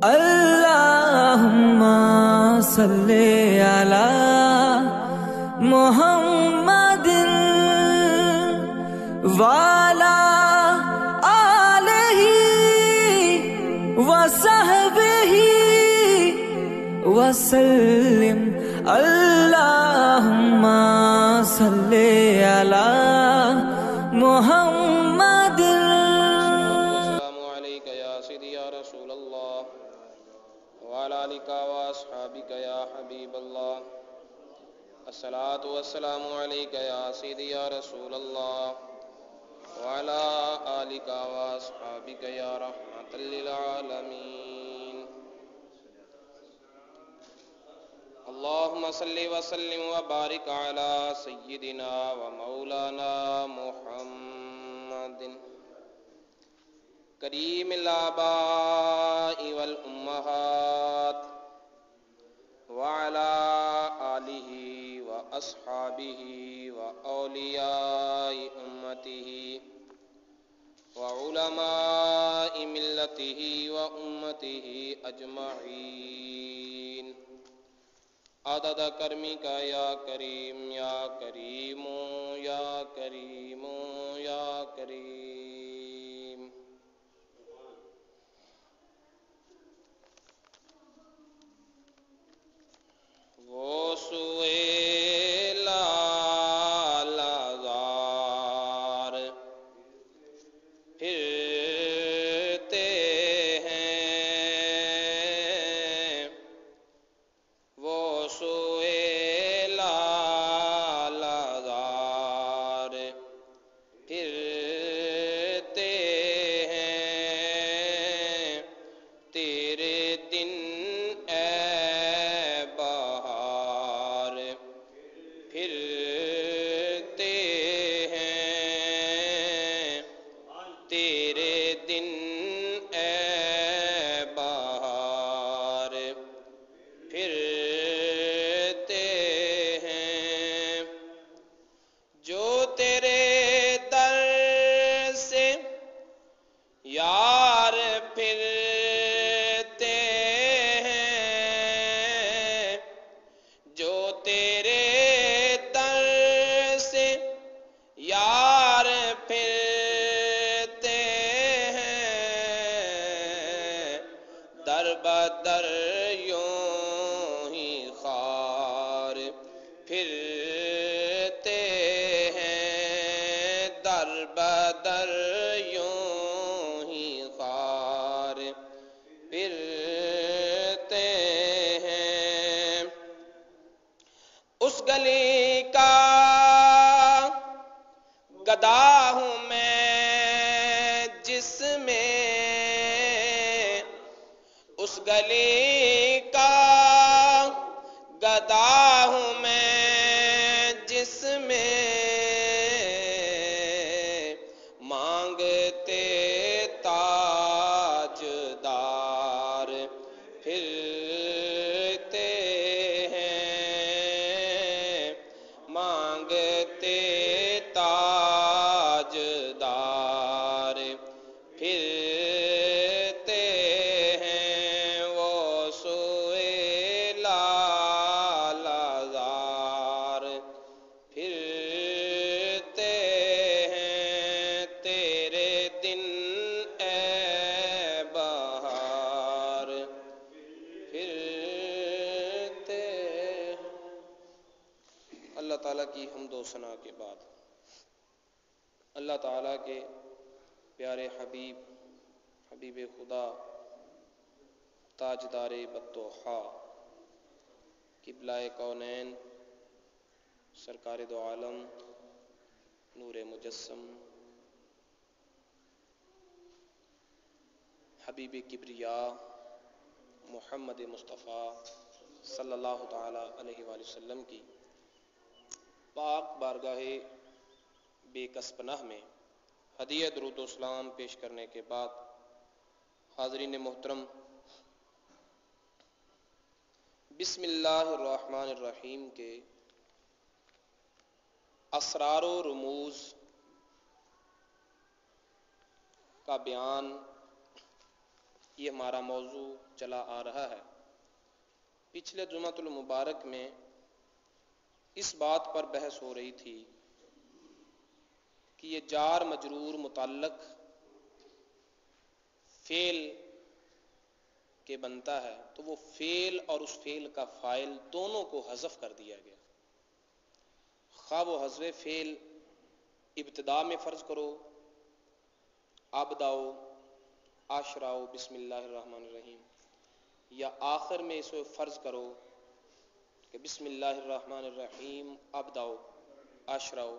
اللہم صلی علی محمد وعلی آلہ وصحبہ وسلم۔ اللہم صلی علی محمد۔ السلام علیکہ یا سیدی یا رسول اللہ وعلی آلک واصحابک یا حبیب اللہ۔ الصلاۃ والسلام علیکہ یا سیدی یا رسول اللہ وعلی آلک واصحابک یا رحمۃ للعالمین۔ اللہم صلی وسلم وبارک علی سیدنا ومولانا محمد کریم الآباء والأمہات وعلى آلہ وأصحابہ وأولیاء امتہ وعلماء ملتہ وامتہ اجمعین عدد کرمک یا کریم یا کریم یا کریم یا کریم۔ وہ سوئے لالہزار پھرتے ہیں، وہ سوئے لالہزار پھرتے ہیں، تیرے دن اے بہار پھرتے ہیں، تیرے دن اے بہار پھرتے ہیں، جو تیرے در سے یار پھرتے ہیں، جو تیرے در سے یار پھرتے ہیں، در بدر یوں ہی خار پھرتے ہیں، در بدر یوں ہی خار پھرتے ہیں۔ اس گلی کا گدا ہوں میں جس میں، اس گلی کا گدا ہوں میں جس میں، مانگتے تاجدار پھرتے ہیں، مانگتے تاجدار پھرتے ہیں، وہ سوئے لالہزار پھرتے ہیں، تیرے دن اے بہار پھرتے ہیں۔ اللہ تعالیٰ کی حمد و ثنا کے بعد اللہ تعالیٰ کے پیارے حبیب خدا تاجدار بطوحا قبلہ کونین سرکار دو عالم نور مجسم حبیب کبریا محمد مصطفیٰ صلی اللہ تعالی علیہ وآلہ وسلم کی پاک بارگاہ بے کس پناہ میں ہدیہ درود و سلام پیش کرنے کے بعد، حاضرین محترم، بسم اللہ الرحمن الرحیم کے اسرار و رموز کا بیان یہ ہمارا موضوع چلا آ رہا ہے۔ پچھلے جمعۃ المبارک میں اس بات پر بحث ہو رہی تھی کہ یہ جار مجرور متعلق فعل کے بنتا ہے تو وہ فعل اور اس فعل کا فاعل دونوں کو حذف کر دیا گیا۔ خواہ وہ حذف فعل ابتدا میں فرض کرو، ابداؤ اشراؤ بسم اللہ الرحمن الرحیم، یا آخر میں اسے فرض کرو کہ بسم اللہ الرحمن الرحیم ابداؤ اشراؤ،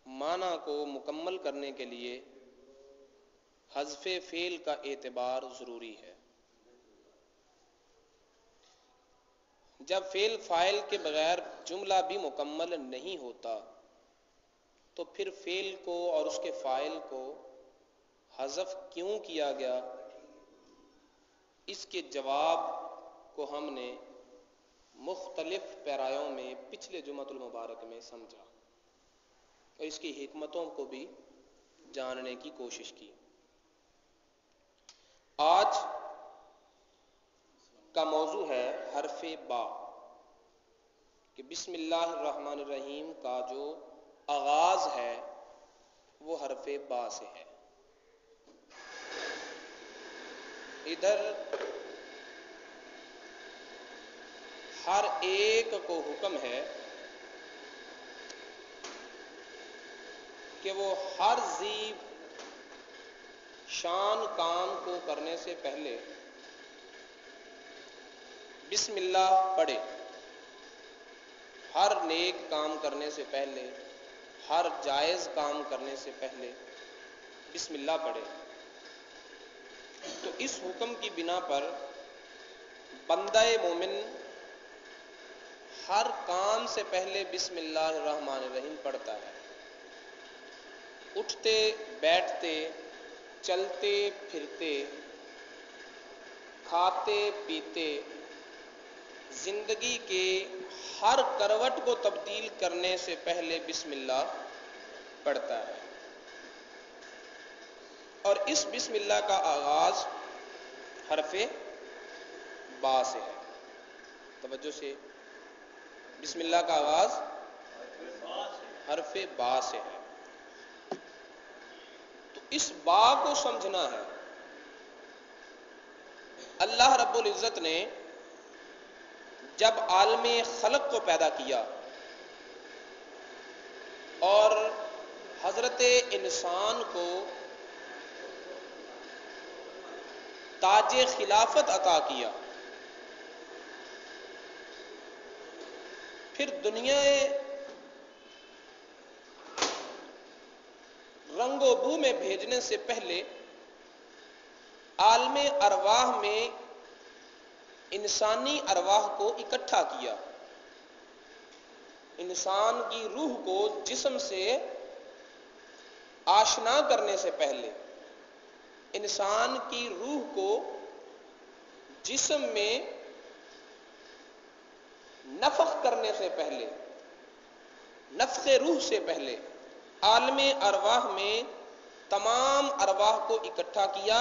معنی کو مکمل کرنے کے لیے حذف فعل کا اعتبار ضروری ہے۔ جب فعل فاعل کے بغیر جملہ بھی مکمل نہیں ہوتا تو پھر فعل کو اور اس کے فاعل کو حذف کیوں کیا گیا، اس کے جواب کو ہم نے مختلف پیرایوں میں پچھلے جمعۃ المبارک میں سمجھا اور اس کی حکمتوں کو بھی جاننے کی کوشش کی۔ آج کا موضوع ہے حرف با، کہ بسم اللہ الرحمن الرحیم کا جو آغاز ہے وہ حرف با سے ہے۔ ادھر ہر ایک کو حکم ہے کہ وہ ہر ذی شان کام کو کرنے سے پہلے بسم اللہ پڑھے، ہر نیک کام کرنے سے پہلے، ہر جائز کام کرنے سے پہلے بسم اللہ پڑھے۔ تو اس حکم کی بنا پر بندہ مومن ہر کام سے پہلے بسم اللہ الرحمن الرحیم پڑھتا ہے۔ اٹھتے بیٹھتے، چلتے پھرتے، کھاتے پیتے، زندگی کے ہر کروٹ کو تبدیل کرنے سے پہلے بسم اللہ پڑھتا ہے۔ اور اس بسم اللہ کا آغاز حرف با سے ہے۔ توجہ سے، بسم اللہ کا آغاز حرف با سے ہے۔ تو اس با کو سمجھنا ہے۔ اللہ رب العزت نے جب عالم خلق کو پیدا کیا اور حضرت انسان کو تاج خلافت عطا کیا، پھر دنیا رنگ و بو میں بھیجنے سے پہلے عالم ارواح میں انسانی ارواح کو اکٹھا کیا۔ انسان کی روح کو جسم سے آشنا کرنے سے پہلے، انسان کی روح کو جسم میں نفخ کرنے سے پہلے، نفخ روح سے پہلے عالم ارواح میں تمام ارواح کو اکٹھا کیا،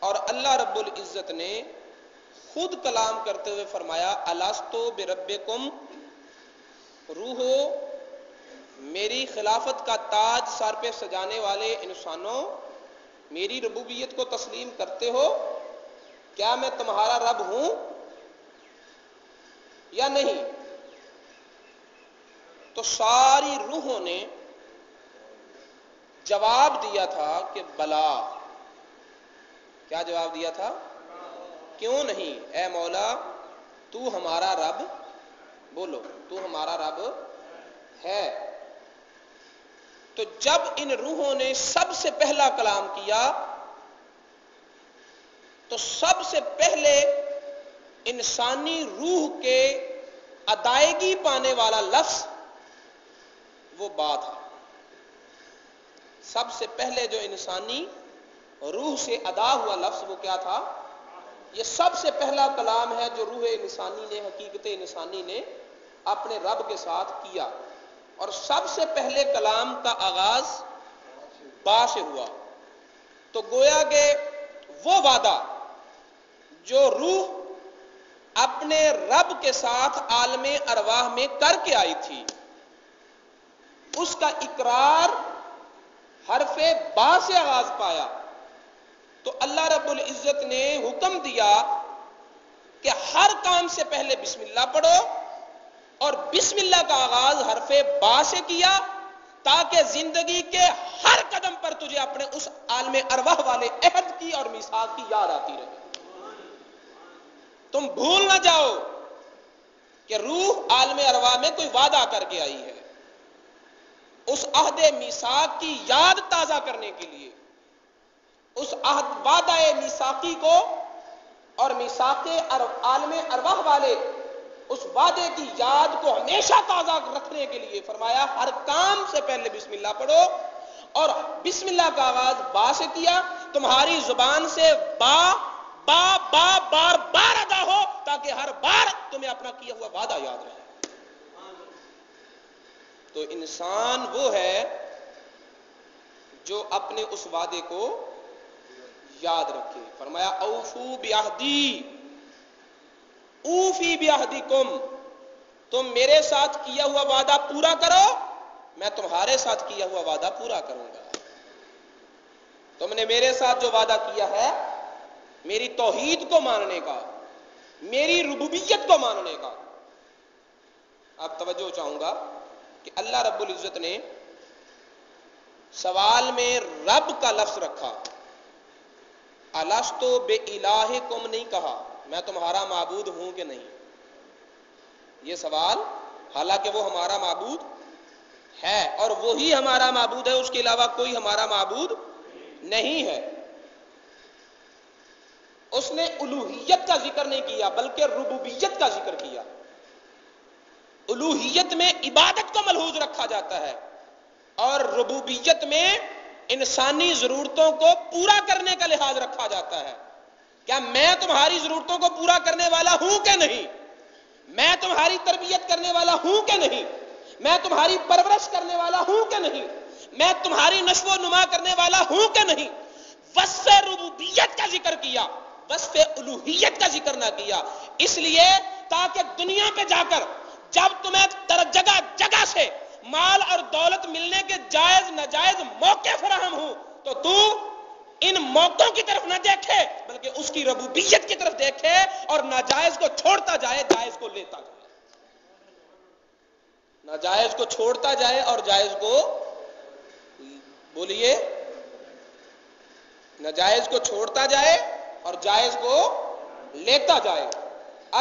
اور اللہ رب العزت نے خود کلام کرتے ہوئے فرمایا الستو بربکم، روحو میری خلافت کا تاج سر پہ سجانے والے انسانوں، میری ربوبیت کو تسلیم کرتے ہو؟ کیا میں تمہارا رب ہوں یا نہیں؟ تو ساری روحوں نے جواب دیا تھا کہ بلا۔ کیا جواب دیا تھا؟ کیوں نہیں، اے مولا تو ہمارا رب، بولو تو ہمارا رب ہے۔ تو جب ان روحوں نے سب سے پہلا کلام کیا تو سب سے پہلے انسانی روح کے ادائیگی پانے والا لفظ وہ با تھا۔ سب سے پہلے جو انسانی روح سے ادا ہوا لفظ وہ کیا تھا؟ یہ سب سے پہلا کلام ہے جو روح انسانی نے، حقیقت انسانی نے اپنے رب کے ساتھ کیا، اور سب سے پہلے کلام کا آغاز با سے ہوا۔ تو گویا کہ وہ وعدہ جو روح اپنے رب کے ساتھ عالم ارواح میں کر کے آئی تھی، اس کا اقرار حرف با سے آغاز پایا، تو اللہ رب العزت نے حکم دیا کہ ہر کام سے پہلے بسم اللہ پڑھو، اور بسم اللہ کا آغاز حرف با سے کیا، تاکہ زندگی کے ہر قدم پر تجھے اپنے اس عالم ارواح والے عہد کی اور میثاق کی یاد آتی رہے، تم بھول نہ جاؤ کہ روح عالم ارواح میں کوئی وعدہ کر کے آئی ہے، اس عہد میثاق کی یاد تازہ کرنے کے لیے، اس عہد وعدہ میثاقی کو اور میثاق عالم ارواح والے اس وعدے کی یاد کو ہمیشہ تازہ رکھنے کے لیے فرمایا ہر کام سے پہلے بسم اللہ پڑھو، اور بسم اللہ کا آغاز با سے کیا، تمہاری زبان سے با با با بار بار ادا ہو، تاکہ ہر بار تمہیں اپنا کیا ہوا وعدہ یاد رہے۔ تو انسان وہ ہے جو اپنے اس وعدے کو یاد رکھے۔ فرمایا اوفو بعہدی اوفی بعہدکم، تم میرے ساتھ کیا ہوا وعدہ پورا کرو، میں تمہارے ساتھ کیا ہوا وعدہ پورا کروں گا۔ تم نے میرے ساتھ جو وعدہ کیا ہے میری توحید کو ماننے کا، میری ربوبیت کو ماننے کا۔ اب توجہ چاہوں گا کہ اللہ رب العزت نے سوال میں رب کا لفظ رکھا، الستو بِإِلَٰهِكُمْ نہیں کہا میں تمہارا معبود ہوں کہ نہیں۔ یہ سوال حالانکہ وہ ہمارا معبود ہے اور وہی ہمارا معبود ہے، اس کے علاوہ کوئی ہمارا معبود نہیں ہے۔ اس نے الوہیت کا ذکر نہیں کیا بلکہ ربوبیت کا ذکر کیا۔ الوہیت میں عبادت کو ملحوظ رکھا جاتا ہے اور ربوبیت میں انسانی ضرورتوں کو پورا کرنے کا لحاظ رکھا جاتا ہے۔ کیا میں تمہاری ضرورتوں کو پورا کرنے والا ہوں کہ نہیں؟ میں تمہاری تربیت کرنے والا ہوں کہ نہیں؟ میں تمہاری پرورش کرنے والا ہوں کہ نہیں؟ میں تمہاری نشو و نما کرنے والا ہوں کہ نہیں؟ وصف ربوبیت کا ذکر کیا، وصف الوہیت کا ذکر نہ کیا، اس لیے تاکہ دنیا پہ جا کر جب تمہیں جگہ جگہ سے مال اور دولت ملنے کے جائز ناجائز موقع فراہم ہوں تو تو ان موقعوں کی طرف نہ دیکھے بلکہ اس کی ربوبیت کی طرف دیکھے اور ناجائز کو چھوڑتا جائے، جائز کو لیتا جائے۔ ناجائز کو چھوڑتا جائے اور جائز کو بولیے، ناجائز کو چھوڑتا جائے اور جائز کو لیتا جائے۔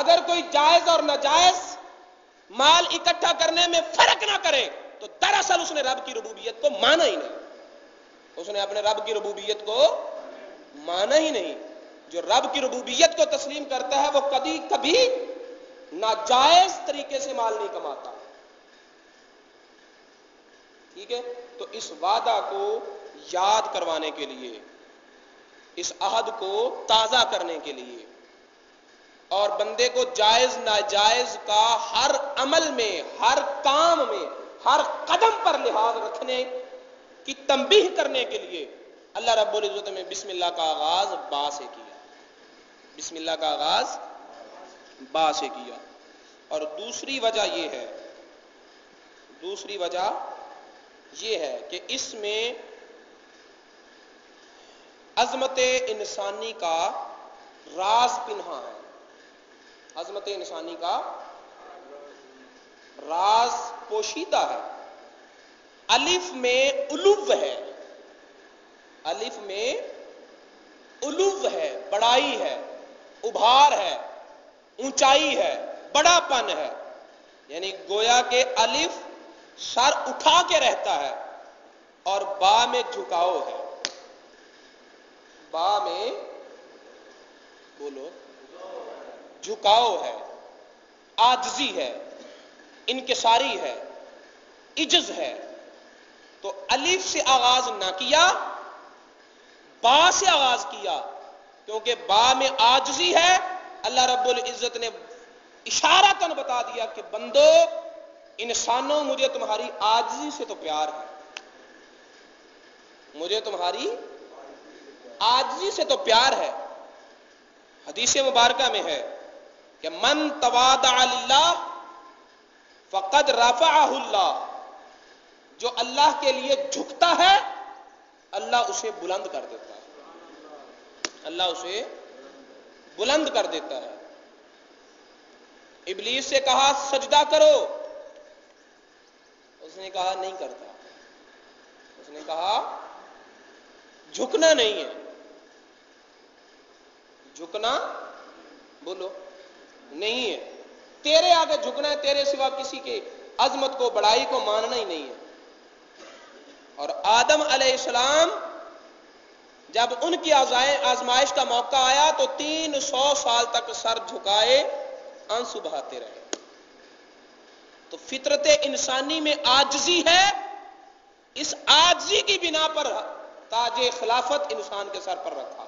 اگر کوئی جائز اور ناجائز مال اکٹھا کرنے میں فرق نہ کرے تو دراصل اس نے رب کی ربوبیت کو مانا ہی نہیں، اس نے اپنے رب کی ربوبیت کو مانا ہی نہیں۔ جو رب کی ربوبیت کو تسلیم کرتا ہے وہ کبھی ناجائز طریقے سے مال نہیں کماتا۔ ٹھیک ہے، تو اس وعدہ کو یاد کروانے کے لیے، اس عہد کو تازہ کرنے کے لیے اور بندے کو جائز ناجائز کا ہر عمل میں، ہر کام میں، ہر قدم پر لحاظ رکھنے کی تنبیہ کرنے کے لیے اللہ رب العزت نے بسم اللہ کا آغاز با سے کیا۔ بسم اللہ کا آغاز با سے کیا۔ اور دوسری وجہ یہ ہے کہ اس میں عظمت انسانی کا راز پنہا ہے۔ عظمت انسانی کا راز پوشیدہ ہے۔ الف میں علو ہے، الف میں علو ہے، بڑائی ہے، ابھار ہے، اونچائی ہے، بڑا پن ہے، یعنی گویا کہ الف سر اٹھا کے رہتا ہے اور با میں جھکاؤ ہے۔ با میں بولو جھکاؤ ہے، عاجزی ہے، انکساری ہے، عجز ہے۔ تو الف سے آغاز نہ کیا، با سے آغاز کیا، کیونکہ با میں عاجزی ہے۔ اللہ رب العزت نے اشارتاً بتا دیا کہ بندو انسانوں مجھے تمہاری عاجزی سے تو پیار ہے، مجھے تمہاری عاجزی سے تو پیار ہے۔ حدیث مبارکہ میں ہے کہ من تواضع للہ فقد رفعہ اللہ، جو اللہ کے لیے جھکتا ہے اللہ اسے بلند کر دیتا ہے، اللہ اسے بلند کر دیتا ہے۔ ابلیس سے کہا سجدہ کرو، اس نے کہا نہیں کرتا، اس نے کہا جھکنا نہیں ہے، جھکنا بولو نہیں ہے، تیرے آگے جھکنا ہے، تیرے سوا کسی کے عظمت کو بڑائی کو ماننا ہی نہیں ہے۔ اور آدم علیہ السلام جب ان کی آزمائش کا موقع آیا تو 300 سال تک سر جھکائے آنسو بہاتے رہے۔ تو فطرت انسانی میں عاجزی ہے، اس عاجزی کی بنا پر تاج خلافت انسان کے سر پر رکھا۔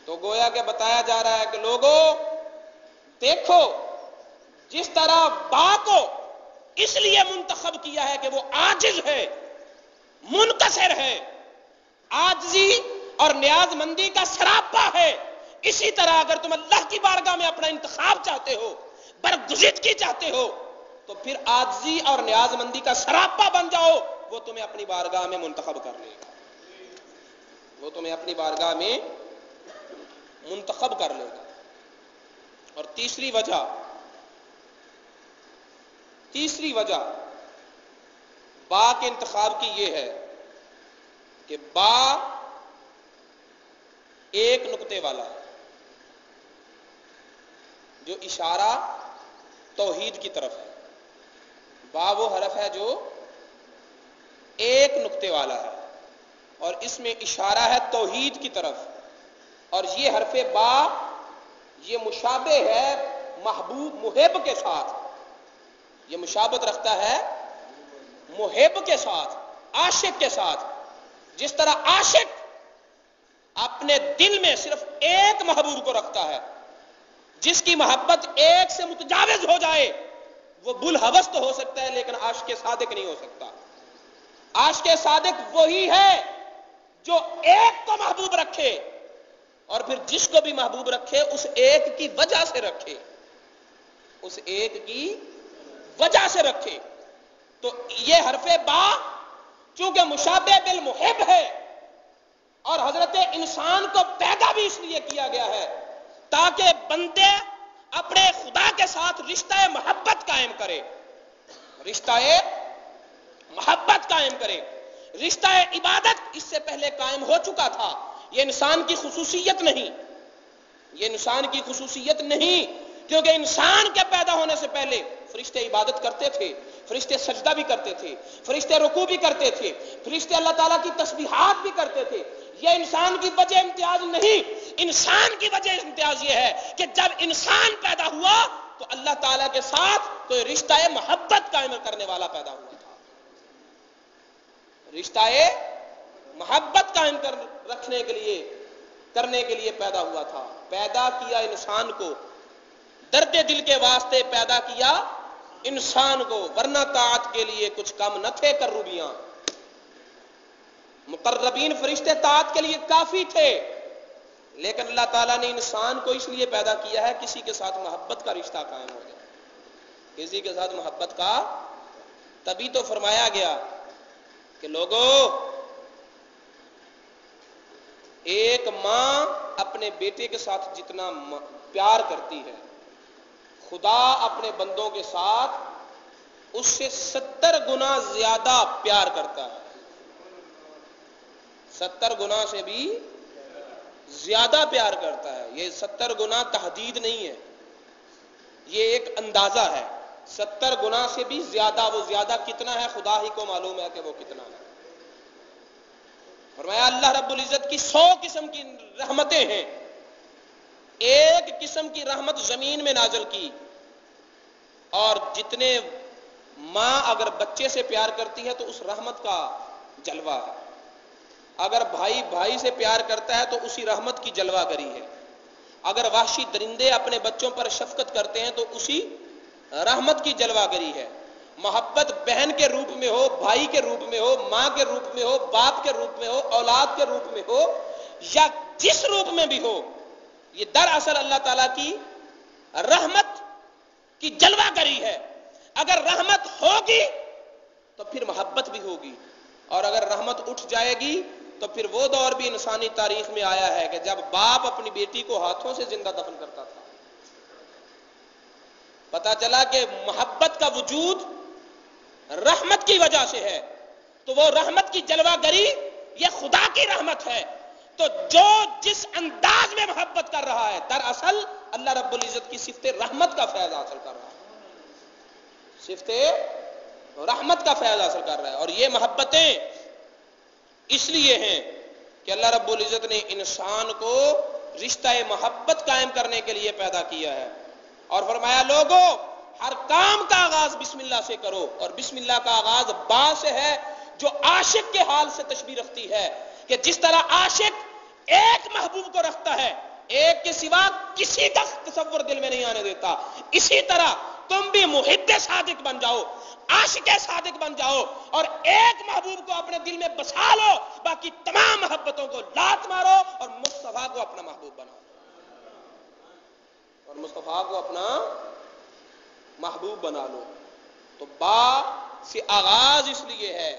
تو گویا کہ بتایا جا رہا ہے کہ لوگوں دیکھو، جس طرح با کو اس لیے منتخب کیا ہے کہ وہ عاجز ہے، منکسر ہے، عاجزی اور نیاز مندی کا سراپا ہے، اسی طرح اگر تم اللہ کی بارگاہ میں اپنا انتخاب چاہتے ہو، برگزیدگی چاہتے ہو، تو پھر عاجزی اور نیاز مندی کا سراپا بن جاؤ، وہ تمہیں اپنی بارگاہ میں منتخب کر لے گا، وہ تمہیں اپنی بارگاہ میں منتخب کر لے گا۔ اور تیسری وجہ با کے انتخاب کی یہ ہے کہ با ایک نقطے والا ہے، جو اشارہ توحید کی طرف ہے۔ با وہ حرف ہے جو ایک نقطے والا ہے اور اس میں اشارہ ہے توحید کی طرف، اور یہ حرف با یہ مشابہ ہے محبوب محب کے ساتھ، یہ مشابہت رکھتا ہے محب کے ساتھ، عاشق کے ساتھ۔ جس طرح عاشق اپنے دل میں صرف ایک محبوب کو رکھتا ہے، جس کی محبت ایک سے متجاوز ہو جائے وہ بلحوث تو ہو سکتا ہے لیکن عاشق صادق نہیں ہو سکتا۔ عاشق صادق وہی ہے جو ایک کو محبوب رکھے اور پھر جس کو بھی محبوب رکھے اس ایک کی وجہ سے رکھے، اس ایک کی وجہ سے رکھے۔ تو یہ حرف با چونکہ مشابہ بالمحب ہے، اور حضرت انسان کو پیدا بھی اس لیے کیا گیا ہے تاکہ بندے اپنے خدا کے ساتھ رشتہ محبت قائم کرے، رشتہ محبت قائم کرے۔ رشتہ عبادت اس سے پہلے قائم ہو چکا تھا، یہ انسان کی خصوصیت نہیں، یہ انسان کی خصوصیت نہیں، کیونکہ انسان کے پیدا ہونے سے پہلے فرشتے عبادت کرتے تھے، فرشتے سجدہ بھی کرتے تھے، فرشتے رکوع بھی کرتے تھے، فرشتے اللہ تعالیٰ کی تسبیحات بھی کرتے تھے۔ یہ انسان کی وجہ امتیاز نہیں، انسان کی وجہ امتیاز یہ ہے کہ جب انسان پیدا ہوا تو اللہ تعالیٰ کے ساتھ کوئی رشتہ محبت قائم کرنے والا پیدا ہوا تھا، رشتہ محبت قائم کرنے کے لیے پیدا ہوا تھا۔ پیدا کیا انسان کو، درد دل کے واسطے پیدا کیا انسان کو، ورنہ طاعت کے لیے کچھ کم نہ تھے کروبیاں۔ مقربین فرشتے طاعت کے لیے کافی تھے، لیکن اللہ تعالیٰ نے انسان کو اس لیے پیدا کیا ہے کسی کے ساتھ محبت کا رشتہ قائم ہو جائے، کسی کے ساتھ محبت کا۔ تبھی تو فرمایا گیا کہ لوگوں، ایک ماں اپنے بیٹے کے ساتھ جتنا پیار کرتی ہے، خدا اپنے بندوں کے ساتھ اس سے 70 گنا زیادہ پیار کرتا ہے، 70 گنا سے بھی زیادہ پیار کرتا ہے۔ یہ 70 گنا تحدید نہیں ہے، یہ ایک اندازہ ہے، 70 گنا سے بھی زیادہ۔ وہ زیادہ کتنا ہے خدا ہی کو معلوم ہے کہ وہ کتنا ہے۔ فرمایا اللہ رب العزت کی 100 قسم کی رحمتیں ہیں، ایک قسم کی رحمت زمین میں نازل کی، اور جتنے ماں اگر بچے سے پیار کرتی ہے تو اس رحمت کا جلوہ ہے، اگر بھائی بھائی سے پیار کرتا ہے تو اسی رحمت کی جلوہ گری ہے، اگر وحشی درندے اپنے بچوں پر شفقت کرتے ہیں تو اسی رحمت کی جلوہ گری ہے۔ محبت بہن کے روپ میں ہو، بھائی کے روپ میں ہو، ماں کے روپ میں ہو، باپ کے روپ میں ہو، اولاد کے روپ میں ہو، یا جس روپ میں بھی ہو، یہ دراصل اللہ تعالیٰ کی رحمت کی جلوہ گری ہے. اگر رحمت ہوگی تو پھر محبت بھی ہوگی، اور اگر رحمت اٹھ جائے گی تو پھر وہ دور بھی انسانی تاریخ میں آیا ہے کہ جب باپ اپنی بیٹی کو ہاتھوں سے زندہ دفن کرتا تھا. پتا چلا کہ محبت کا وجود رحمت کی وجہ سے ہے، تو وہ رحمت کی جلوہ گری یہ خدا کی رحمت ہے. تو جو جس انداز میں محبت کر رہا ہے دراصل اللہ رب العزت کی صفت رحمت کا فیض حاصل کر رہا ہے، صفت رحمت کا فیض حاصل کر رہا ہے. اور یہ محبتیں اس لیے ہیں کہ اللہ رب العزت نے انسان کو رشتہ محبت قائم کرنے کے لیے پیدا کیا ہے، اور فرمایا لوگوں ہر کام کا آغاز بسم اللہ سے کرو. اور بسم اللہ کا آغاز با سے ہے جو عاشق کے حال سے تشبیہ رکھتی ہے کہ جس طرح عاشق ایک محبوب کو رکھتا ہے، ایک کے سوا کسی کا تصور دل میں نہیں آنے دیتا، اسی طرح تم بھی محب صادق بن جاؤ، عاشق صادق بن جاؤ، اور ایک محبوب کو اپنے دل میں بسا لو، باقی تمام محبتوں کو لات مارو اور مصطفیٰ کو اپنا محبوب بناؤ، اور مصطفیٰ کو اپنا محبوب بنا لو. تو با سے آغاز اس لیے ہے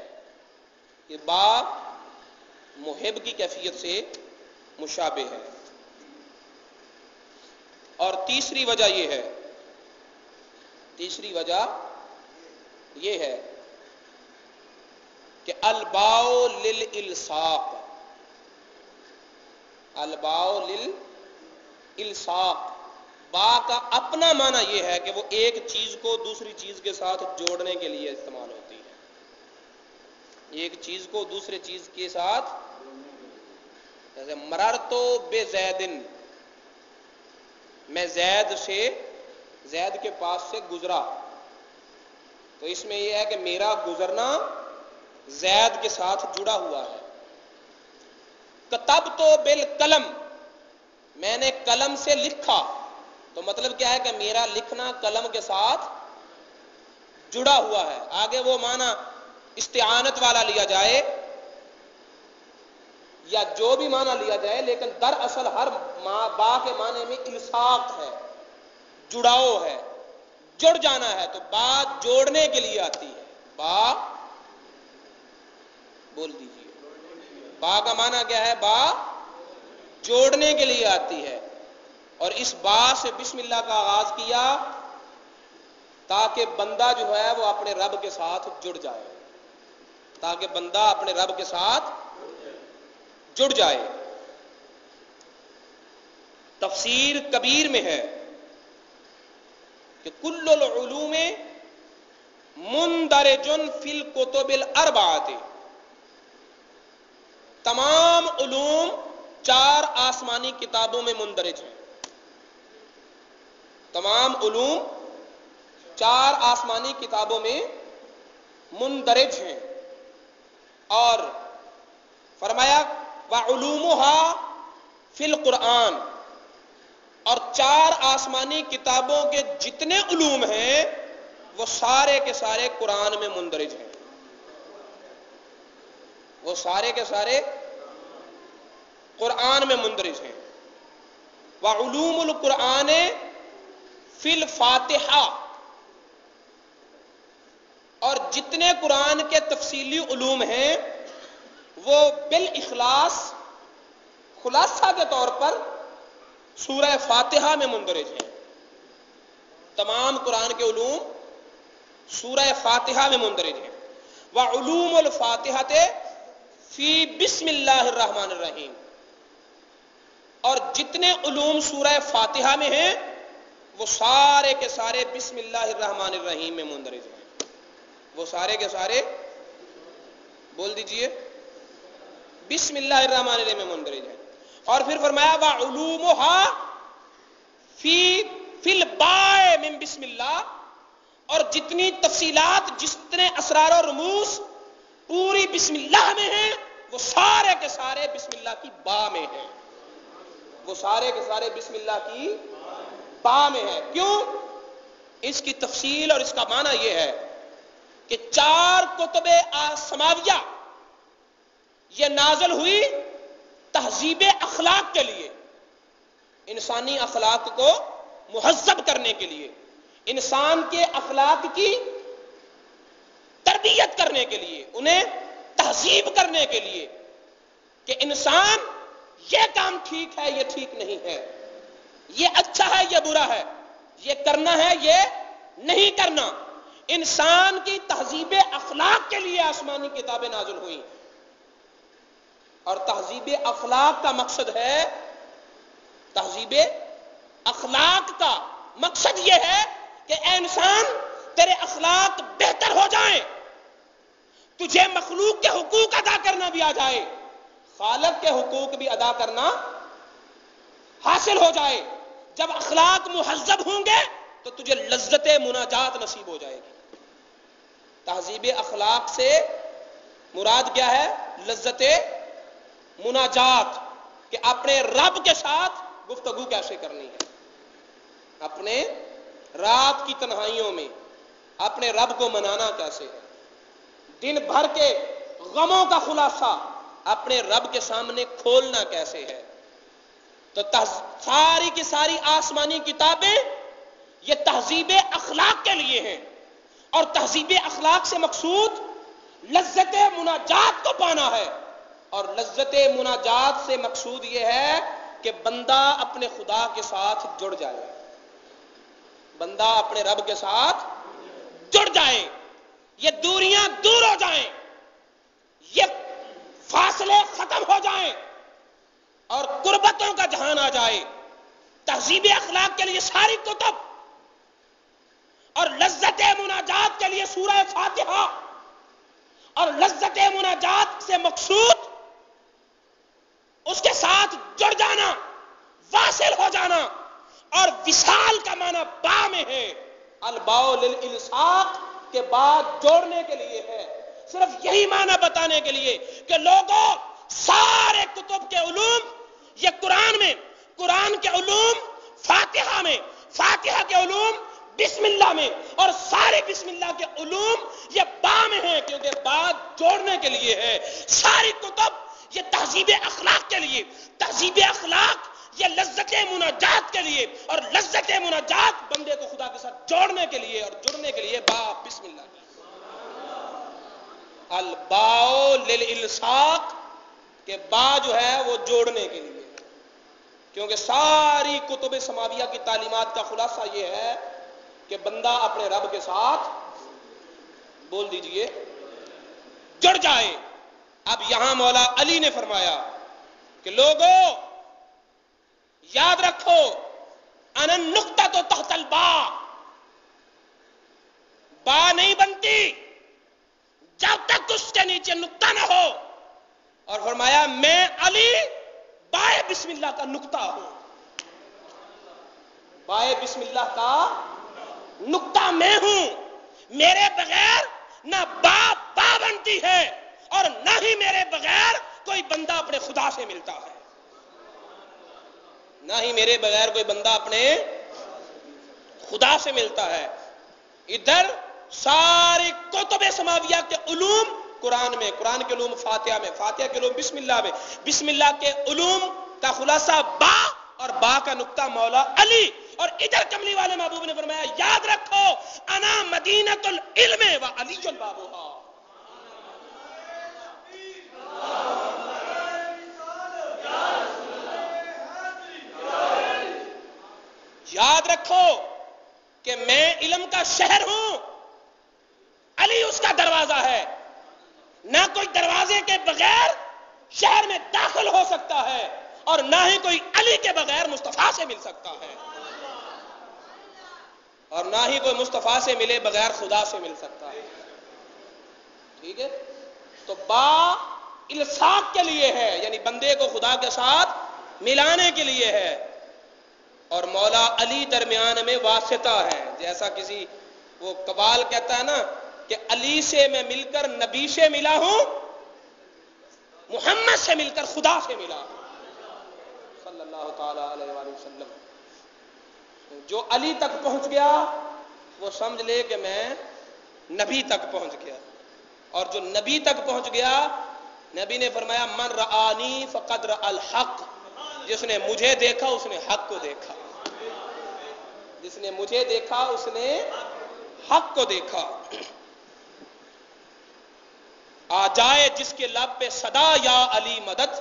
کہ با محب کی کیفیت سے مشابہ ہے. اور تیسری وجہ یہ ہے کہ الباء للالصاق، الباء للالصاق، با کا اپنا معنی یہ ہے کہ وہ ایک چیز کو دوسری چیز کے ساتھ جوڑنے کے لیے استعمال ہوتی ہے. ایک چیز کو دوسرے چیز کے ساتھ، جیسے مررتو بزیدن، میں زید کے پاس سے گزرا، تو اس میں یہ ہے کہ میرا گزرنا زید کے ساتھ جڑا ہوا ہے. کتبتو بالقلم، میں نے قلم سے لکھا، تو مطلب کیا ہے کہ میرا لکھنا قلم کے ساتھ جڑا ہوا ہے. آگے وہ معنی استعانت والا لیا جائے یا جو بھی معنی لیا جائے، لیکن دراصل ہر با کے معنی میں الصاق ہے، جڑاؤ ہے، جڑ جانا ہے. تو با جوڑنے کے لیے آتی ہے. با بول دیجیے، با کا معنی کیا ہے؟ با جوڑنے کے لیے آتی ہے. اور اس با سے بسم اللہ کا آغاز کیا تاکہ بندہ جو ہے وہ اپنے رب کے ساتھ جڑ جائے، تاکہ بندہ اپنے رب کے ساتھ جڑ جائے. تفسیر کبیر میں ہے کہ کل العلوم مندرج فی الکتب الاربعۃ، تمام علوم 4 آسمانی کتابوں میں مندرج ہیں. تمام علوم 4 آسمانی کتابوں میں مندرج ہیں. اور فرمایا وَعُلُومُهَا فِي الْقُرْآنِ، اور 4 آسمانی کتابوں کے جتنے علوم ہیں وہ سارے کے سارے قرآن میں مندرج ہیں، وہ سارے کے سارے قرآن میں مندرج ہیں. وَعُلُومُ الْقُرْآنِ فِي الْفَاتِحَةِ، اور جتنے قرآن کے تفصیلی علوم ہیں وہ بالاخلاص خلاصہ کے طور پر سورہ فاتحہ میں مندرج ہیں. تمام قرآن کے علوم سورہ فاتحہ میں مندرج ہیں. وعلوم الفاتحہ فی بسم اللہ الرحمن الرحیم، اور جتنے علوم سورہ فاتحہ میں ہیں وہ سارے کے سارے بسم اللہ الرحمن الرحیم میں مندرج ہیں. وہ سارے کے سارے بول دیجئے بسم اللہ الرحمن الرحیم میں مندرج ہیں. اور پھر فرمایا وعلومها فی الباء من بسم اللہ، اور جتنی تفصیلات جتنے اسرار و رموز پوری بسم اللہ میں ہیں وہ سارے کے سارے بسم اللہ کی با میں ہیں، وہ سارے کے سارے بسم اللہ کی با میں ہے. کیوں؟ اس کی تفصیل اور اس کا معنی یہ ہے کہ 4 کتب سماویہ یہ نازل ہوئی تہذیب اخلاق کے لیے، انسانی اخلاق کو مہذب کرنے کے لیے، انسان کے اخلاق کی تربیت کرنے کے لیے، انہیں تہذیب کرنے کے لیے کہ انسان یہ کام ٹھیک ہے، یہ ٹھیک نہیں ہے، یہ اچھا ہے، یہ برا ہے، یہ کرنا ہے، یہ نہیں کرنا۔ انسان کی تہذیب اخلاق کے لیے آسمانی کتابیں نازل ہوئیں، اور تہذیب اخلاق کا مقصد ہے، تہذیب اخلاق کا مقصد یہ ہے کہ اے انسان تیرے اخلاق بہتر ہو جائیں، تجھے مخلوق کے حقوق ادا کرنا بھی آ جائے، خالق کے حقوق بھی ادا کرنا حاصل ہو جائے۔ جب اخلاق مہذب ہوں گے تو تجھے لذت مناجات نصیب ہو جائے گی۔ تہذیب اخلاق سے مراد کیا ہے؟ لذت مناجات، کہ اپنے رب کے ساتھ گفتگو کیسے کرنی ہے، اپنے رات کی تنہائیوں میں اپنے رب کو منانا کیسے ہے، دن بھر کے غموں کا خلاصہ اپنے رب کے سامنے کھولنا کیسے ہے۔ تو ساری کی ساری آسمانی کتابیں یہ تہذیب اخلاق کے لیے ہیں، اور تہذیب اخلاق سے مقصود لذت مناجات کو پانا ہے، اور لذت مناجات سے مقصود یہ ہے کہ بندہ اپنے خدا کے ساتھ جڑ جائے، بندہ اپنے رب کے ساتھ جڑ جائے، یہ دوریاں دور ہو جائیں، یہ فاصلے ختم ہو جائیں، اور قربتوں کا جہان آ جائے۔ تہذیب اخلاق کے لیے ساری کتب، اور لذت مناجات کے لیے سورہ فاتحہ، اور لذت مناجات سے مقصود اس کے ساتھ جڑ جانا، واصل ہو جانا، اور وصال کا معنی با میں ہے، الباء للالصاق کے بعد جوڑنے کے لیے ہے، صرف یہی معنی بتانے کے لیے کہ لوگوں سارے کتب کے علوم یہ قرآن میں، قرآن کے علوم فاتحہ میں، فاتحہ کے علوم بسم اللہ میں، اور سارے بسم اللہ کے علوم یہ با میں ہیں، کیونکہ بات جوڑنے کے لیے ہے۔ ساری کتب یہ تہذیب اخلاق کے لیے، تہذیب اخلاق یہ لذت مناجات کے لیے، اور لذت مناجات بندے کو خدا کے ساتھ جوڑنے کے لیے، اور جڑنے کے لیے با بسم اللہ، الباء للالصاق کہ با جو ہے وہ جوڑنے کے لیے، کیونکہ ساری کتب سماویہ کی تعلیمات کا خلاصہ یہ ہے کہ بندہ اپنے رب کے ساتھ، بول دیجئے، جڑ جائے۔ اب یہاں مولا علی نے فرمایا کہ لوگوں یاد رکھو، انا النقطۃ تحت الباء، با نہیں بنتی جب تک اس کے نیچے نقطہ نہ ہو، اور فرمایا میں علی بائے بسم اللہ کا نقطہ ہوں، بائے بسم اللہ کا نقطہ میں ہوں، میرے بغیر نہ با بنتی ہے، اور نہ ہی میرے بغیر کوئی بندہ اپنے خدا سے ملتا ہے، نہ ہی میرے بغیر کوئی بندہ اپنے خدا سے ملتا ہے۔ ادھر ساری کتب سماویہ کے علوم قرآن میں، قرآن کے علوم فاتحہ میں، فاتحہ کے علوم بسم اللہ میں، بسم اللہ کے علوم کا خلاصہ با، اور با کا نقطہ مولا علی، اور ادھر کملی والے محبوب نے فرمایا یاد رکھو انا مدینۃ العلم و علی بابها، یاد رکھو کہ میں علم کا شہر ہوں، علی اس کا دروازہ ہے، نہ کوئی دروازے کے بغیر شہر میں داخل ہو سکتا ہے، اور نہ ہی کوئی علی کے بغیر مصطفیٰ سے مل سکتا ہے، اور نہ ہی کوئی مصطفیٰ سے ملے بغیر خدا سے مل سکتا ہے۔ ٹھیک ہے، تو با الصاق کے لیے ہے، یعنی بندے کو خدا کے ساتھ ملانے کے لیے ہے، اور مولا علی درمیان میں واسطہ ہے، جیسا کسی وہ قبال کہتا ہے نا کہ علی سے میں مل کر نبی سے ملا ہوں، محمد سے مل کر خدا سے ملا ہوں صلی اللہ تعالی علیہ وآلہ وسلم۔ جو علی تک پہنچ گیا وہ سمجھ لے کہ میں نبی تک پہنچ گیا، اور جو نبی تک پہنچ گیا، نبی نے فرمایا من رآنی فقد رأى الحق، جس نے مجھے دیکھا اس نے حق کو دیکھا، جس نے مجھے دیکھا اس نے حق کو دیکھا۔ آ جائے جس کے لب پہ صدا یا علی مدد،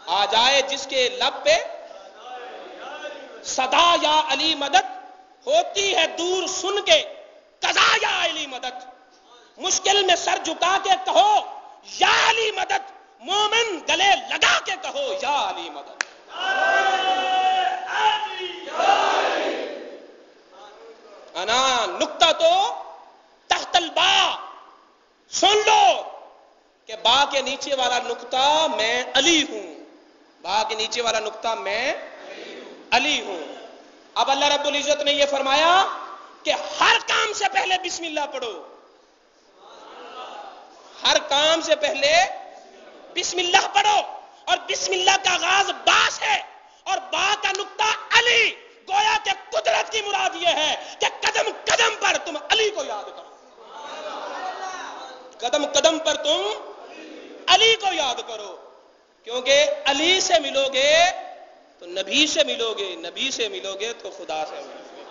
آ جائے جس کے لب پہ صدا یا علی مدد، ہوتی ہے دور سن کے قضا یا علی مدد، مشکل میں سر جھکا کے کہو یا علی مدد، مومن گلے لگا کے کہو یا علی مدد۔ انا نقطہ تو تحت البا، سن لو کہ با کے نیچے والا نقطہ میں علی ہوں، با کے نیچے والا نقطہ میں علی ہوں۔ اب اللہ رب العزت نے یہ فرمایا کہ ہر کام سے پہلے بسم اللہ پڑھو، ہر کام سے پہلے بسم اللہ پڑھو، اور بسم اللہ کا آغاز با سے اور با کا نقطہ علی، گویا کہ قدرت کی مراد یہ ہے کہ قدم قدم پر تم علی کو یاد کرو، قدم قدم پر تم علی کو یاد کرو، کیونکہ علی سے ملو گے تو نبی سے ملو گے، نبی سے ملو گے تو خدا سے ملو گے۔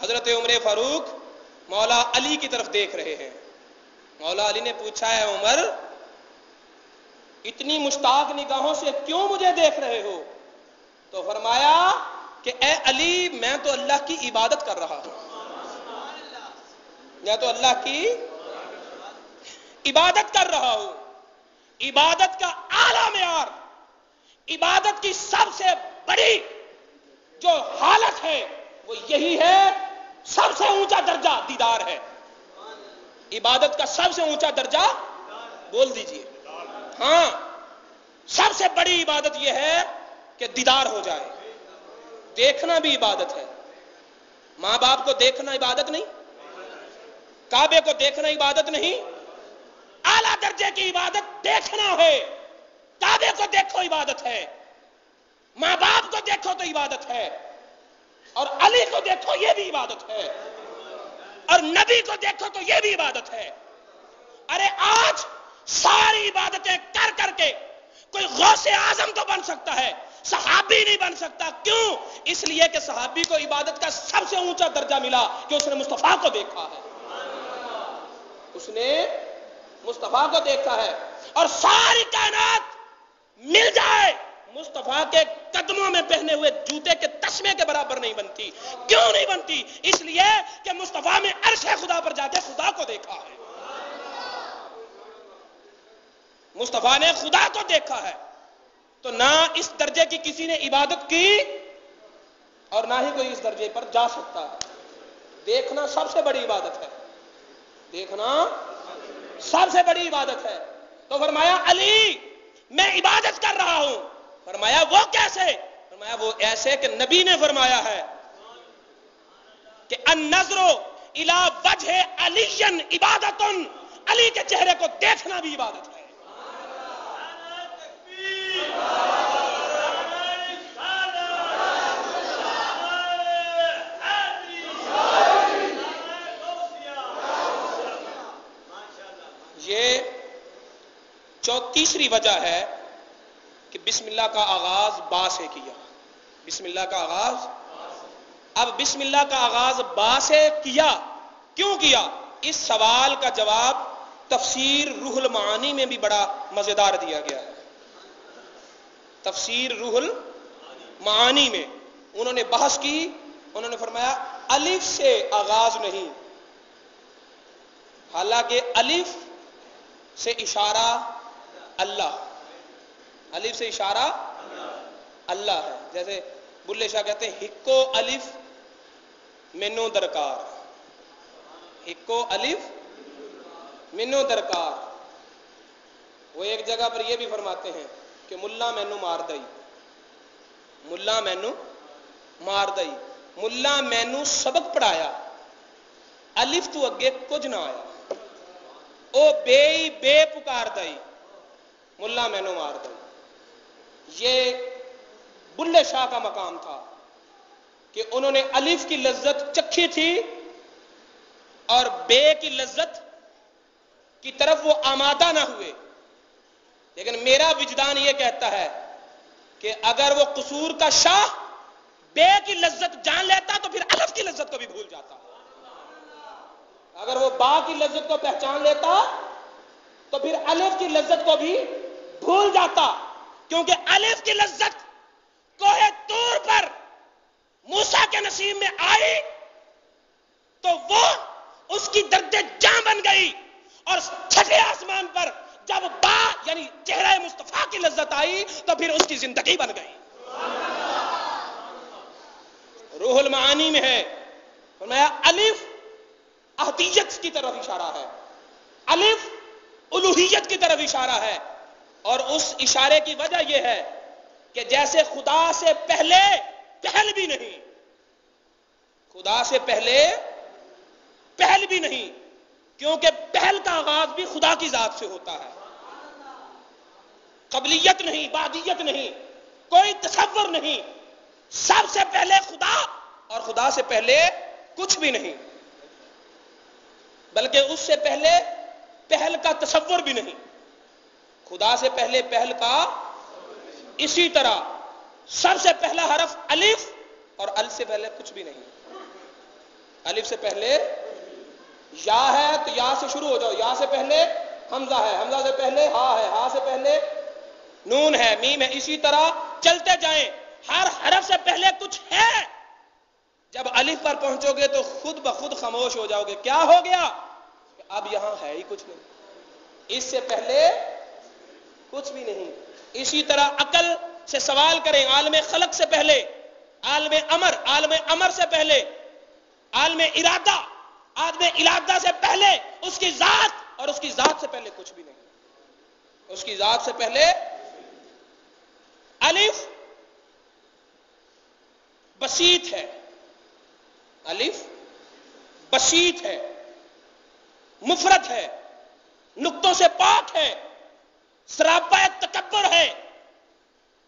حضرت عمر فاروق مولا علی کی طرف دیکھ رہے ہیں، مولا علی نے پوچھا ہے عمر اتنی مشتاق نگاہوں سے کیوں مجھے دیکھ رہے ہو؟ تو فرمایا کہ اے علی میں تو اللہ کی عبادت کر رہا ہوں، میں تو اللہ کی عبادت کر رہا ہوں۔ عبادت کا اعلیٰ معیار، عبادت کی سب سے بڑی جو حالت ہے وہ یہی ہے، سب سے اونچا درجہ دیدار ہے۔ عبادت کا سب سے اونچا درجہ بول دیجئے، ہاں سب سے بڑی عبادت یہ ہے کہ دیدار ہو جائے۔ دیکھنا بھی عبادت ہے، ماں باپ کو دیکھنا عبادت نہیں، کعبے کو دیکھنا عبادت نہیں، اعلیٰ درجے کی عبادت دیکھنا ہے۔ کعبے کو دیکھو عبادت ہے، ماں باپ کو دیکھو تو عبادت ہے، اور علی کو دیکھو یہ بھی عبادت ہے، اور نبی کو دیکھو تو یہ بھی عبادت ہے۔ ارے آج ساری عبادتیں کر کر کے کوئی غوث اعظم تو بن سکتا ہے، صحابی نہیں بن سکتا۔ کیوں؟ اس لیے کہ صحابی کو عبادت کا سب سے اونچا درجہ ملا کہ اس نے مصطفیٰ کو دیکھا ہے، اس نے مصطفیٰ کو دیکھا ہے۔ اور ساری کائنات مل جائے مصطفیٰ کے قدموں میں پہنے ہوئے جوتے کے تسمے کے برابر نہیں بنتی۔ کیوں نہیں بنتی؟ اس لیے کہ مصطفیٰ نے عرش خدا پر جا کے خدا کو دیکھا ہے، مصطفیٰ نے خدا کو دیکھا ہے۔ تو نہ اس درجے کی کسی نے عبادت کی اور نہ ہی کوئی اس درجے پر جا سکتا ہے۔ دیکھنا سب سے بڑی عبادت ہے، دیکھنا سب سے بڑی عبادت ہے۔ تو فرمایا علی میں عبادت کر رہا ہوں۔ فرمایا وہ کیسے؟ فرمایا وہ ایسے کہ نبی نے فرمایا ہے کہ النظر الی وجہ علی عبادت، علی کے چہرے کو دیکھنا بھی عبادت ہے۔ یہ تیسری وجہ ہے کہ بسم اللہ کا آغاز با سے کیا، بسم اللہ کا آغاز۔ اب بسم اللہ کا آغاز با سے کیا، کیوں کیا؟ اس سوال کا جواب تفسیر روح المعانی میں بھی بڑا مزیدار دیا گیا ہے۔ تفسیر روح المعانی میں انہوں نے بحث کی، انہوں نے فرمایا الف سے آغاز نہیں، حالانکہ الف سے اشارہ اللہ، الف سے اشارہ اللہ ہے۔ جیسے بلے شاہ کہتے ہیں ہکو الف مینو درکار، ہکو الف مینو درکار۔ وہ ایک جگہ پر یہ بھی فرماتے ہیں کہ ملا مینو مار دئی، ملا مینو مار دئی، ملا مینو سبق پڑھایا، الف تو اگے کچھ نہ آیا، او بے بے پکار دئی، ملا مینو مار دئی۔ یہ بلے شاہ کا مقام تھا کہ انہوں نے الف کی لذت چکھی تھی اور بے کی لذت کی طرف وہ آمادہ نہ ہوئے، لیکن میرا وجدان یہ کہتا ہے کہ اگر وہ قصور کا شاہ بے کی لذت جان لیتا تو پھر الف کی لذت کو بھی بھول جاتا. اگر وہ با کی لذت کو پہچان لیتا تو پھر الف کی لذت کو بھی بھول جاتا. کیونکہ الف کی لذت کوہ طور پر موسیٰ کے نصیب میں آئی تو وہ اس کی درد جاں بن گئی, اور چھٹے آسمان پر جب با یعنی چہرہ مصطفیٰ کی لذت آئی تو پھر اس کی زندگی بن گئی. روح المعانی میں ہے فرمایا الف احدیت کی طرف اشارہ ہے, الف الوہیت کی طرف اشارہ ہے. اور اس اشارے کی وجہ یہ ہے کہ جیسے خدا سے پہلے پہل بھی نہیں, خدا سے پہلے پہل بھی نہیں, کیونکہ پہل کا آغاز بھی خدا کی ذات سے ہوتا ہے. قبلیت نہیں, بعدیت نہیں, کوئی تصور نہیں, سب سے پہلے خدا اور خدا سے پہلے کچھ بھی نہیں, بلکہ اس سے پہلے پہل کا تصور بھی نہیں. خدا سے پہلے پہل کا, اسی طرح سب سے پہلا حرف الف اور الف سے پہلے کچھ بھی نہیں. الف سے پہلے یا ہے تو یا سے شروع ہو جاؤ, یا سے پہلے حمزہ ہے, حمزہ سے پہلے ہا ہے, ہا سے پہلے نون ہے, میم ہے, اسی طرح چلتے جائیں. ہر حرف سے پہلے کچھ ہے. جب الف پر پہنچو گے تو خود بخود خاموش ہو جاؤ گے. کیا ہو گیا؟ اب یہاں ہے ہی کچھ نہیں, اس سے پہلے کچھ بھی نہیں. اسی طرح عقل سے سوال کریں, عالم خلق سے پہلے عالم امر, عالم امر سے پہلے عالم ارادہ, عالم ارادہ سے پہلے اس کی ذات, اور اس کی ذات سے پہلے کچھ بھی نہیں. اس کی ذات سے پہلے الف بسیط ہے, الف بسیط ہے, مفرد ہے, نقطوں سے پاک ہے, سراپا تکبر ہے.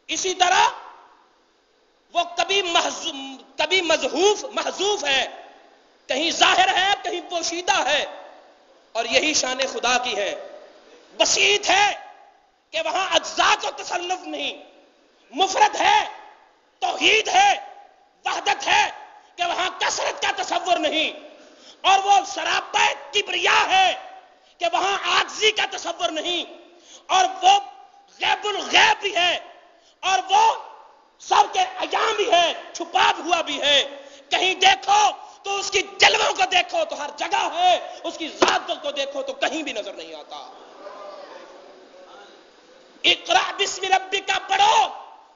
اسی طرح وہ کبھی محذوف ہے, کہیں ظاہر ہے, کہیں پوشیدہ ہے, اور یہی شان خدا کی ہے. بسیط ہے کہ وہاں اجزاء کو تصرف نہیں, مفرد ہے, توحید ہے, وحدت ہے کہ وہاں کثرت کا تصور نہیں, اور وہ سراپا کبریا ہے کہ وہاں عاجزی کا تصور نہیں, اور وہ غیب الغیب بھی ہے, اور وہ سب کے ایام بھی ہے, چھپا ہوا بھی ہے. کہیں دیکھو تو اس کی جلووں کو دیکھو تو ہر جگہ ہے, اس کی ذات کو دیکھو تو کہیں بھی نظر نہیں آتا. اقرا بسم ربک پڑھو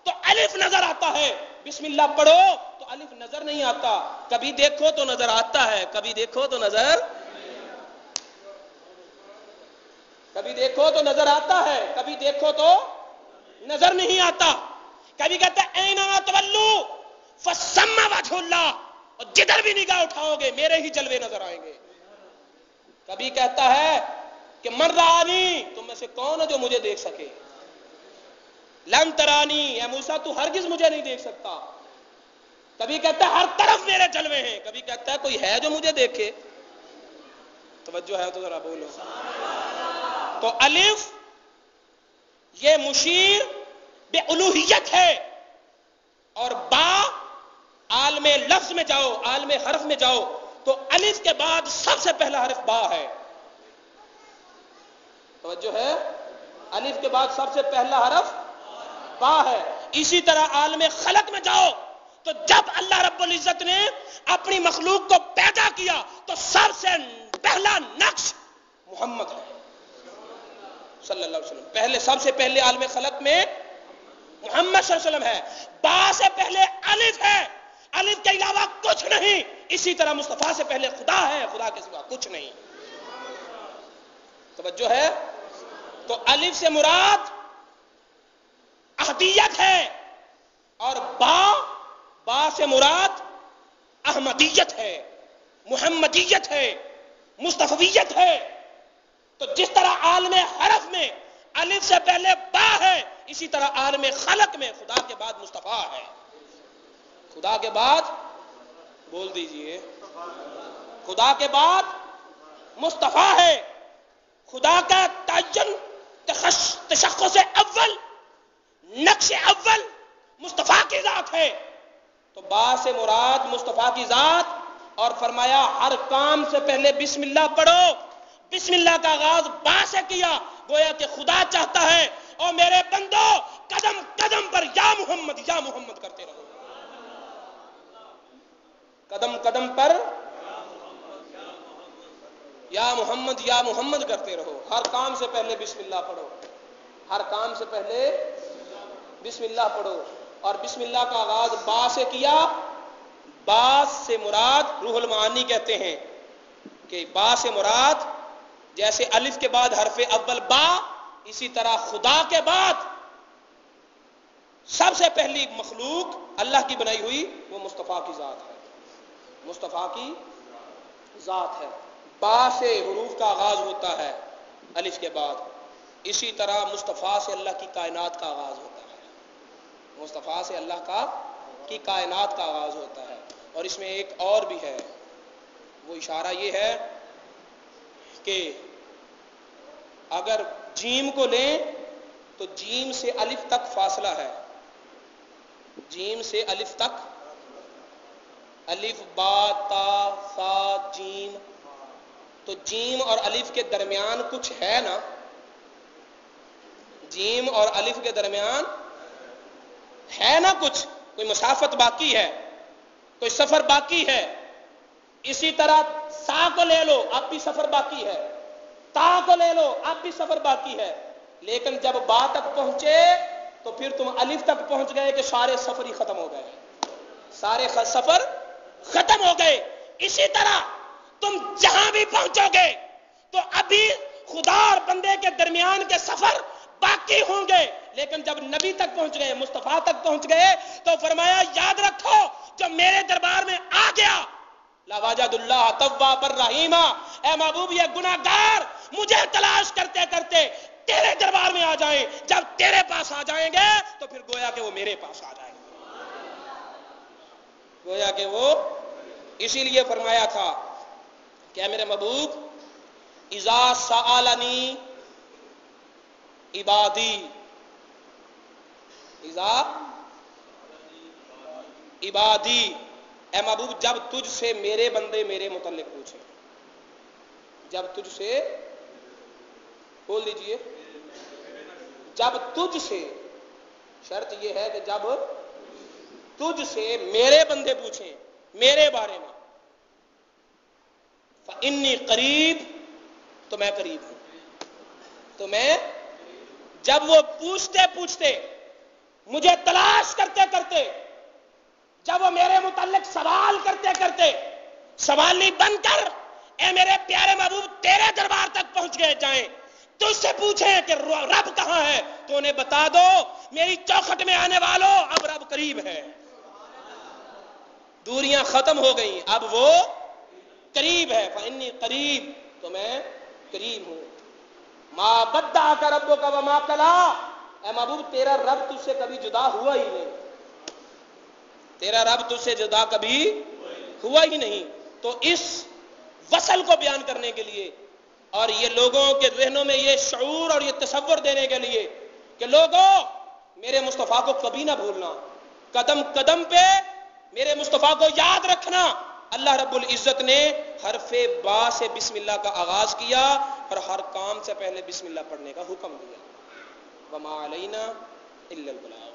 تو الف نظر آتا ہے, بسم اللہ پڑھو تو الف نظر نہیں آتا. کبھی دیکھو تو نظر آتا ہے, کبھی دیکھو تو نظر, کبھی دیکھو تو نظر آتا ہے, کبھی دیکھو تو نظر نہیں آتا. کبھی کہتا ہے اینما تولو فثم وجہ اللہ, اور جدھر بھی نگاہ اٹھاؤ گے میرے ہی جلوے نظر آئیں گے. کبھی کہتا ہے کہ من رانی, تم میں سے کون ہے جو مجھے دیکھ سکے. لن ترانی, اے موسیٰ تو ہرگز مجھے نہیں دیکھ سکتا. کبھی کہتا ہے ہر طرف میرے جلوے ہیں, کبھی کہتا ہے کوئی ہے جو مجھے دیکھے. توجہ ہے تو ذرا بولو. تو الف یہ مشیر بے الوہیت ہے, اور با عالم لفظ میں جاؤ, عالم حرف میں جاؤ تو الف کے بعد سب سے پہلا حرف با ہے. توجہ ہے, الف کے بعد سب سے پہلا حرف با ہے. اسی طرح عالم خلق میں جاؤ تو جب اللہ رب العزت نے اپنی مخلوق کو پیدا کیا تو سب سے پہلا نقش محمد ہے صلی اللہ علیہ وسلم. پہلے سب سے پہلے عالم خلق میں محمد صلی اللہ علیہ وسلم ہے. با سے پہلے الف ہے, الف کے علاوہ کچھ نہیں. اسی طرح مصطفیٰ سے پہلے خدا ہے, خدا کے سوا کچھ نہیں. توجہ ہے. تو الف سے مراد احدیت ہے, اور با سے مراد احمدیت ہے, محمدیت ہے, مصطفیت ہے. تو جس طرح عالم حرف میں الف سے پہلے با ہے, اسی طرح عالم خلق میں خدا کے بعد مصطفیٰ ہے. خدا کے بعد بول دیجئے, خدا کے بعد مصطفیٰ ہے. خدا کا تعین تشخص اول, نقش اول مصطفیٰ کی ذات ہے، تو با سے مراد مصطفیٰ کی ذات، اور فرمایا ہر کام سے پہلے بسم اللہ پڑھو۔ بسم اللہ کا آغاز با سے کیا، گویا کہ خدا چاہتا ہے اور میرے بندو قدم قدم پر یا محمد کرتے رہو، قدم قدم پر یا محمد کرتے رہو۔ ہر کام سے پہلے بسم اللہ پڑھو، ہر کام سے پہلے بسم اللہ پڑھو، اور بسم اللہ کا آغاز با سے کیا۔ با سے مراد روح المعانی کہتے ہیں کہ با سے مراد جیسے الف کے بعد حرف اول با، اسی طرح خدا کے بعد سب سے پہلی مخلوق اللہ کی بنائی ہوئی وہ مصطفیٰ کی ذات ہے، مصطفیٰ کی ذات ہے۔ با سے حروف کا آغاز ہوتا ہے الف کے بعد، اسی طرح مصطفیٰ سے اللہ کی کائنات کا آغاز ہوتا ہے، مصطفیٰ سے اللہ کی کائنات کا آغاز ہوتا ہے۔ اور اس میں ایک اور بھی ہے، وہ اشارہ یہ ہے کہ اگر جیم کو لیں تو جیم سے الف تک فاصلہ ہے، جیم سے الف تک، الف با تا سا جیم، تو جیم اور الف کے درمیان کچھ ہے نا، جیم اور الف کے درمیان ہے نا کچھ، کوئی مسافت باقی ہے، کوئی سفر باقی ہے۔ اسی طرح سا کو لے لو اب بھی سفر باقی ہے، تا کو لے لو اب بھی سفر باقی ہے، لیکن جب با تک پہنچے تو پھر تم الف تک پہنچ گئے کہ سارے سفر ہی ختم ہو گئے، سارے سفر ختم ہو گئے۔ اسی طرح تم جہاں بھی پہنچو گے تو ابھی خدا اور بندے کے درمیان کے سفر باقی ہوں گے، لیکن جب نبی تک پہنچ گئے، مصطفیٰ تک پہنچ گئے تو فرمایا یاد رکھو جو میرے دربار میں آ گیا لَوَجَدُ اللَّهَ تَوَّابًا رَحِيمًا، اے محبوب یہ گناہگار مجھے تلاش کرتے کرتے تیرے دربار میں آ جائیں، جب تیرے پاس آ جائیں گے تو پھر گویا کہ وہ میرے پاس آ جائیں گے، گویا کہ وہ، اسی لیے فرمایا تھا کہ اے میرے محبوب اذا سألنی عبادی، اذا عبادی، اے محبوب جب تجھ سے میرے بندے میرے متعلق پوچھیں، جب تجھ سے، بول دیجئے، جب تجھ سے، شرط یہ ہے کہ جب تجھ سے میرے بندے پوچھیں میرے بارے میں، فَإِنِّي قریب، تو میں قریب ہوں، تو میں، جب وہ پوچھتے پوچھتے مجھے تلاش کرتے کرتے، جب وہ میرے متعلق سوال کرتے کرتے سوالی بن کر اے میرے پیارے محبوب تیرے دربار تک پہنچ گئے جائیں، تجھ سے پوچھیں کہ رب کہاں ہے تو انہیں بتا دو میری چوکھٹ میں آنے والوں اب رب قریب ہے، دوریاں ختم ہو گئیں، اب وہ قریب ہے، فإنی قریب، تو میں قریب ہوں۔ ما بدعک ربک وما قلا، اے محبوب تیرا رب تجھ سے کبھی جدا ہوا ہی نہیں، تیرا رب تجھ سے جدا کبھی ہوا ہی نہیں۔ تو اس وصل کو بیان کرنے کے لیے اور یہ لوگوں کے ذہنوں میں یہ شعور اور یہ تصور دینے کے لیے کہ لوگوں میرے مصطفیٰ کو کبھی نہ بھولنا، قدم قدم پہ میرے مصطفیٰ کو یاد رکھنا۔ اللہ رب العزت نے حرف با سے بسم اللہ کا آغاز کیا اور ہر کام سے پہلے بسم اللہ پڑھنے کا حکم دیا، وما علینا الا البلاغ۔